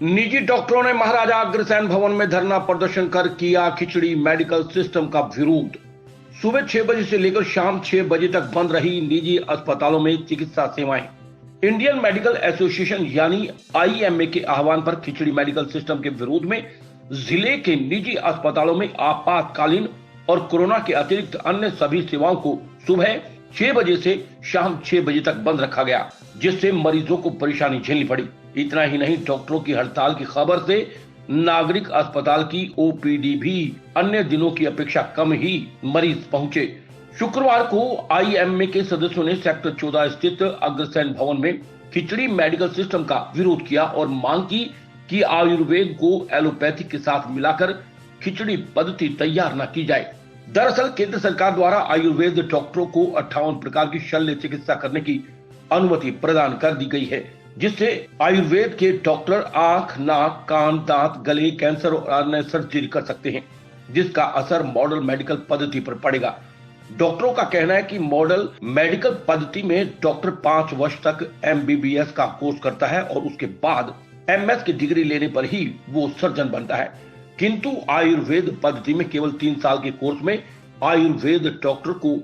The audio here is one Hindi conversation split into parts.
निजी डॉक्टरों ने महाराजा अग्रसेन भवन में धरना प्रदर्शन कर किया खिचड़ी मेडिकल सिस्टम का विरोध। सुबह 6 बजे से लेकर शाम 6 बजे तक बंद रही निजी अस्पतालों में चिकित्सा सेवाएं। इंडियन मेडिकल एसोसिएशन यानी आईएमए के आह्वान पर खिचड़ी मेडिकल सिस्टम के विरोध में जिले के निजी अस्पतालों में आपातकालीन और कोरोना के अतिरिक्त अन्य सभी सेवाओं को सुबह 6 बजे से शाम 6 बजे तक बंद रखा गया, जिससे मरीजों को परेशानी झेलनी पड़ी। इतना ही नहीं, डॉक्टरों की हड़ताल की खबर से नागरिक अस्पताल की ओपीडी भी अन्य दिनों की अपेक्षा कम ही मरीज पहुंचे। शुक्रवार को आईएमए के सदस्यों ने सेक्टर 14 स्थित अग्रसेन भवन में खिचड़ी मेडिकल सिस्टम का विरोध किया और मांग की कि आयुर्वेद को एलोपैथी के साथ मिलाकर खिचड़ी पद्धति तैयार न की जाए। दरअसल केंद्र सरकार द्वारा आयुर्वेद डॉक्टरों को 58 प्रकार की शल्य चिकित्सा करने की अनुमति प्रदान कर दी गई है, जिससे आयुर्वेद के डॉक्टर आंख, नाक, कान, दांत, गले, कैंसर और अन्य सर्जरी कर सकते हैं, जिसका असर मॉडल मेडिकल पद्धति पर पड़ेगा। डॉक्टरों का कहना है कि मॉडल मेडिकल पद्धति में डॉक्टर 5 वर्ष तक एमबीबीएस का कोर्स करता है और उसके बाद एमएस की डिग्री लेने पर ही वो सर्जन बनता है, किंतु आयुर्वेद पद्धति में केवल 3 साल के कोर्स में आयुर्वेद डॉक्टर को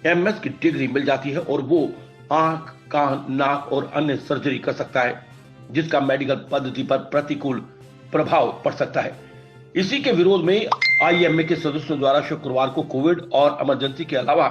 एमएस की डिग्री मिल जाती है और वो आंख, कान, नाक और अन्य सर्जरी कर सकता है, जिसका मेडिकल पद्धति पर प्रतिकूल प्रभाव पड़ सकता है। इसी के विरोध में आईएमए के सदस्यों द्वारा शुक्रवार को कोविड और इमरजेंसी के अलावा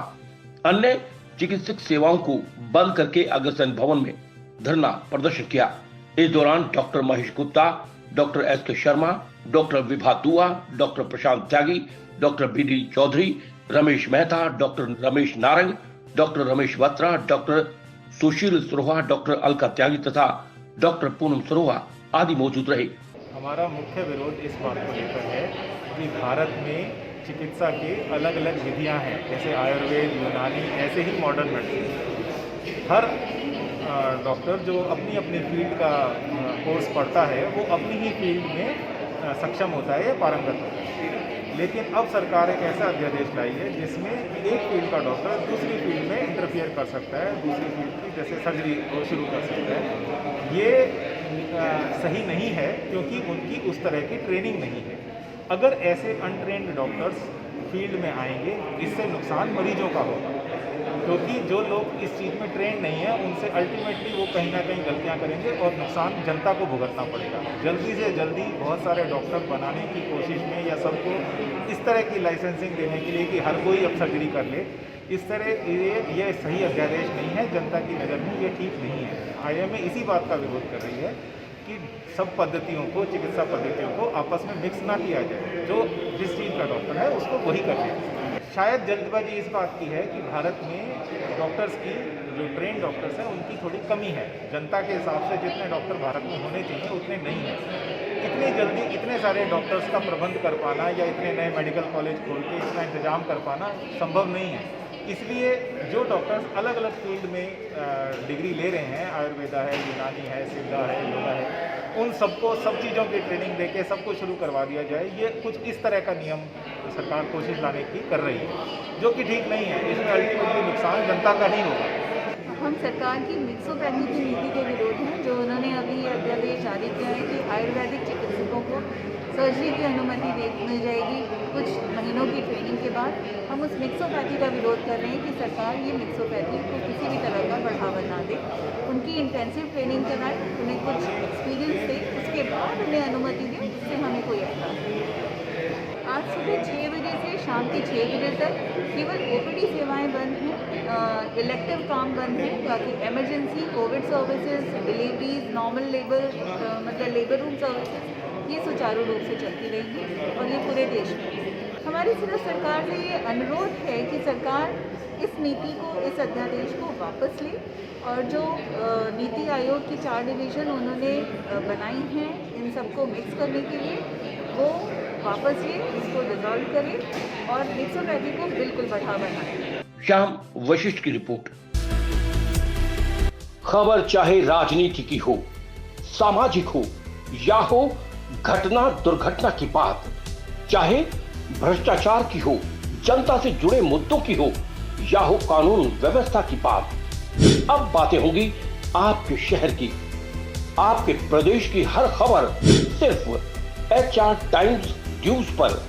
अन्य चिकित्सक सेवाओं को बंद करके अग्रसेन भवन में धरना प्रदर्शन किया। इस दौरान doctor Mahesh Gupta, doctor SK Sharma, doctor Vibha Dua, doctor Prashant Tyagi, doctor BD Chaudhary, Ramesh Mehta, doctor Ramesh Narang, doctor Ramesh Batra, doctor Sushil Saroha, doctor Alka Tyagi तथा डॉक्टर पूनम सरोहा आदि मौजूद रहे। हमारा मुख्य विरोध इस बात को लेकर है कि भारत में चिकित्सा की अलग अलग विधियां हैं, जैसे आयुर्वेद, यूनानी, ऐसे ही मॉडर्न मेडिसिन। हर डॉक्टर जो अपनी अपनी फील्ड का कोर्स पढ़ता है वो अपनी ही फील्ड में सक्षम होता है या पारंगत होता है। लेकिन अब सरकार एक ऐसा अध्यादेश लाई है जिसमें एक फील्ड का डॉक्टर दूसरी फील्ड में इंटरफियर कर सकता है, दूसरी फील्ड की जैसे सर्जरी को शुरू कर सकता है। ये सही नहीं है क्योंकि उनकी उस तरह की ट्रेनिंग नहीं है। अगर ऐसे अनट्रेन्ड डॉक्टर्स फील्ड में आएंगे, इससे नुकसान मरीजों का होगा, क्योंकि जो लोग इस चीज़ में ट्रेंड नहीं है उनसे अल्टीमेटली वो कहीं ना कहीं गलतियां करेंगे और नुकसान जनता को भुगतना पड़ेगा। जल्दी से जल्दी बहुत सारे डॉक्टर बनाने की कोशिश में या सबको इस तरह की लाइसेंसिंग देने के लिए कि हर कोई अब सर्जरी कर ले, इस तरह ये सही अध्यादेश नहीं है। जनता की नज़र में ये ठीक नहीं है। आईएमए इसी बात का विरोध कर रही है कि सब पद्धतियों को, चिकित्सा पद्धतियों को आपस में मिक्स ना किया जाए। जो जिस चीज़ का डॉक्टर है उसको वही कर ले। शायद जल्दबाजी इस बात की है कि भारत में डॉक्टर्स की, जो ट्रेन डॉक्टर्स हैं, उनकी थोड़ी कमी है। जनता के हिसाब से जितने डॉक्टर भारत में होने चाहिए उतने नहीं हैं। इतनी जल्दी इतने सारे डॉक्टर्स का प्रबंध कर पाना या इतने नए मेडिकल कॉलेज खोल के इतना इंतजाम कर पाना संभव नहीं है। इसलिए जो डॉक्टर्स अलग अलग फील्ड में डिग्री ले रहे हैं, आयुर्वेदा है, यूनानी है, सिद्धा है, योगा है, उन सबको सब चीज़ों की ट्रेनिंग देके सबको शुरू करवा दिया जाए। ये कुछ इस तरह का नियम सरकार कोशिश लाने की कर रही है, जो कि ठीक नहीं है। इसमें अल्टीमेटली नुकसान जनता का ही होगा। हम सरकार की मिक्सोपैथी की नीति के विरोध हैं, जो उन्होंने अभी अध्यादेश जारी किया है कि आयुर्वेदिक चिकित्सकों को सर्जरी की अनुमति मिल जाएगी कुछ महीनों की ट्रेनिंग के बाद। हम उस मिक्सोपैथी का विरोध कर रहे हैं कि सरकार ये मिक्सोपैथी को किसी भी तरह का बढ़ावा ना दे, उनकी इंटेंसिव ट्रेनिंग कराए, उन्हें कुछ एक्सपीरियंस दे, उसके बाद उन्हें अनुमति दे, उससे हमें कोई एतराज़ नहीं है। आज सुबह 6 बजे से शाम के 6 बजे तक केवल ओपीडी सेवाएं बंद हैं, इलेक्टिव काम बंद हैं, बाकी emergency, Covid services, deliveries, normal labour मतलब लेबर रूम सर्विसेज ये सुचारू रूप से चलती रहेंगी और ये पूरे देश में। हमारी सिर्फ सरकार से ये अनुरोध है कि सरकार इस नीति को, इस अध्यादेश को वापस ले और जो नीति आयोग की 4 डिवीज़न उन्होंने बनाई हैं इन सबको मिक्स करने के लिए, वो वापस ले, इसको डिसॉल्व करें और मिक्सोपैथी को बिल्कुल बढ़ावा दें। श्याम वशिष्ठ की रिपोर्ट। खबर चाहे राजनीति की हो, सामाजिक हो या हो घटना दुर्घटना की बात, चाहे भ्रष्टाचार की हो, जनता से जुड़े मुद्दों की हो या हो कानून व्यवस्था की बात, अब बातें होंगी आपके शहर की। आपके प्रदेश की हर खबर सिर्फ HR टाइम्स न्यूज पर।